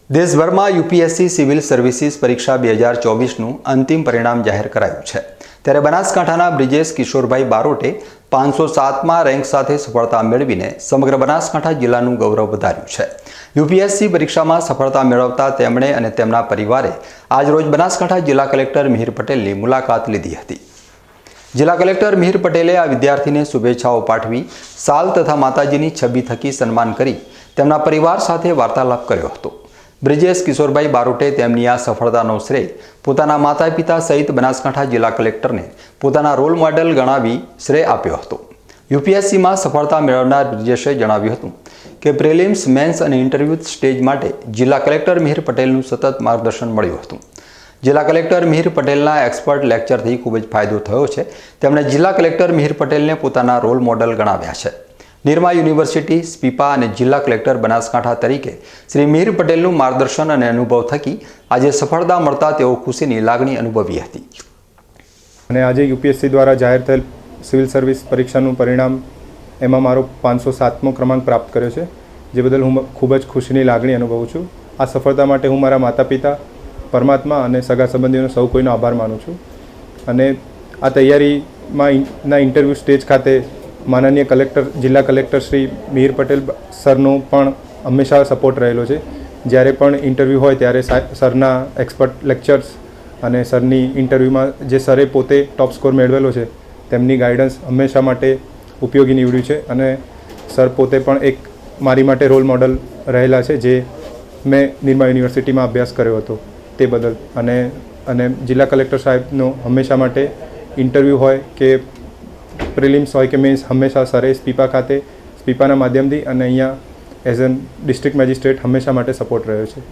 દેશભરમાં UPSC civil services પરીક્ષા 2024નું અંતિમ પરિણામ જાહેર કરાયું છે। ત્યારે બનાસકાંઠાના બ્રિજેશ કિશોરભાઈ બારોટે 507માં રેન્ક સાથે સફળતા મેળવીને સમગ્ર બનાસકાંઠા જિલ્લાનું ગૌરવ વધાર્યું છે। યુપીએસસી પરીક્ષામાં સફળતા મેળવતા તેમણે અને તેમના પરિવારે આજરોજ બનાસકાંઠા જિલ્લા કલેક્ટર મિહિર પટેલની મુલાકાત લીધી હતી। જિલ્લા કલેક્ટર મિહિર પટેલે આ વિદ્યાર્થીને શુભેચ્છાઓ પાઠવી સાલ તથા માતાજીની છબી થકી સન્માન કરી તેમના પરિવાર સાથે વાર્તાલાપ કર્યો હતો। બ્રિજેશ કિશોરભાઈ બારોટે તેમની આ સફળતાનો શ્રેય પોતાના માતા પિતા સહિત બનાસકાંઠા જિલ્લા કલેક્ટરને પોતાના રોલ મોડેલ ગણાવી શ્રેય આપ્યો હતો। યુપીએસસીમાં સફળતા મેળવનાર બ્રિજેશે જણાવ્યું હતું કે પ્રિલિમ્સ, મેન્સ અને ઇન્ટરવ્યૂ સ્ટેજ માટે જિલ્લા કલેક્ટર મિહિર પટેલનું સતત માર્ગદર્શન મળ્યું હતું। જિલ્લા કલેક્ટર મિહિર પટેલના એક્સપર્ટ લેક્ચરથી ખૂબ જ ફાયદો થયો છે। તેમણે જિલ્લા કલેક્ટર મિહિર પટેલને પોતાના રોલ મોડેલ ગણાવ્યા છે। નિરમા યુનિવર્સિટી, સ્પીપા અને જિલ્લા કલેક્ટર બનાસકાંઠા તરીકે શ્રી મિહિર પટેલનું માર્ગદર્શન અને અનુભવ થકી આજે સફળતા મળતા તેઓ ખુશીની લાગણી અનુભવી હતી। અને આજે યુપીએસસી દ્વારા જાહેર થયેલ સિવિલ સર્વિસ પરીક્ષાનું પરિણામ એમાં મારો 507મો ક્રમાંક પ્રાપ્ત કર્યો છે, જે બદલ હું ખૂબ જ ખુશીની લાગણી અનુભવું છું। આ સફળતા માટે હું મારા માતા પિતા, પરમાત્મા અને સગા સંબંધીઓનો સૌ કોઈનો આભાર માનું છું। અને આ તૈયારીમાં ઇન્ટરવ્યૂ સ્ટેજ ખાતે માનનીય કલેક્ટર, જિલ્લા કલેક્ટર શ્રી મિહિર પટેલ સરનો પણ હંમેશા સપોર્ટ રહેલો છે। જ્યારે પણ ઇન્ટરવ્યૂ હોય ત્યારે સરના એક્સપર્ટ લેક્ચર્સ અને સરની ઇન્ટરવ્યૂમાં જે સરે પોતે ટોપ સ્કોર મેળવેલો છે તેમની ગાઈડન્સ હંમેશા માટે ઉપયોગી નીવડ્યું છે। અને સર પોતે પણ એક મારી માટે રોલ મોડલ રહેલા છે, જે મેં નિરમા યુનિવર્સિટીમાં અભ્યાસ કર્યો હતો તે બદલ। અને જિલ્લા કલેક્ટર સાહેબનો હંમેશા માટે ઇન્ટરવ્યૂ હોય કે પ્રિલિમ્સ હોય કે મેન્સ હંમેશા સરે સ્પીપા ખાતે સ્પીપાના માધ્યમથી અને અહીંયા એઝ એન ડિસ્ટ્રિક્ટ મેજિસ્ટ્રેટ હંમેશા માટે સપોર્ટ રહ્યો છે।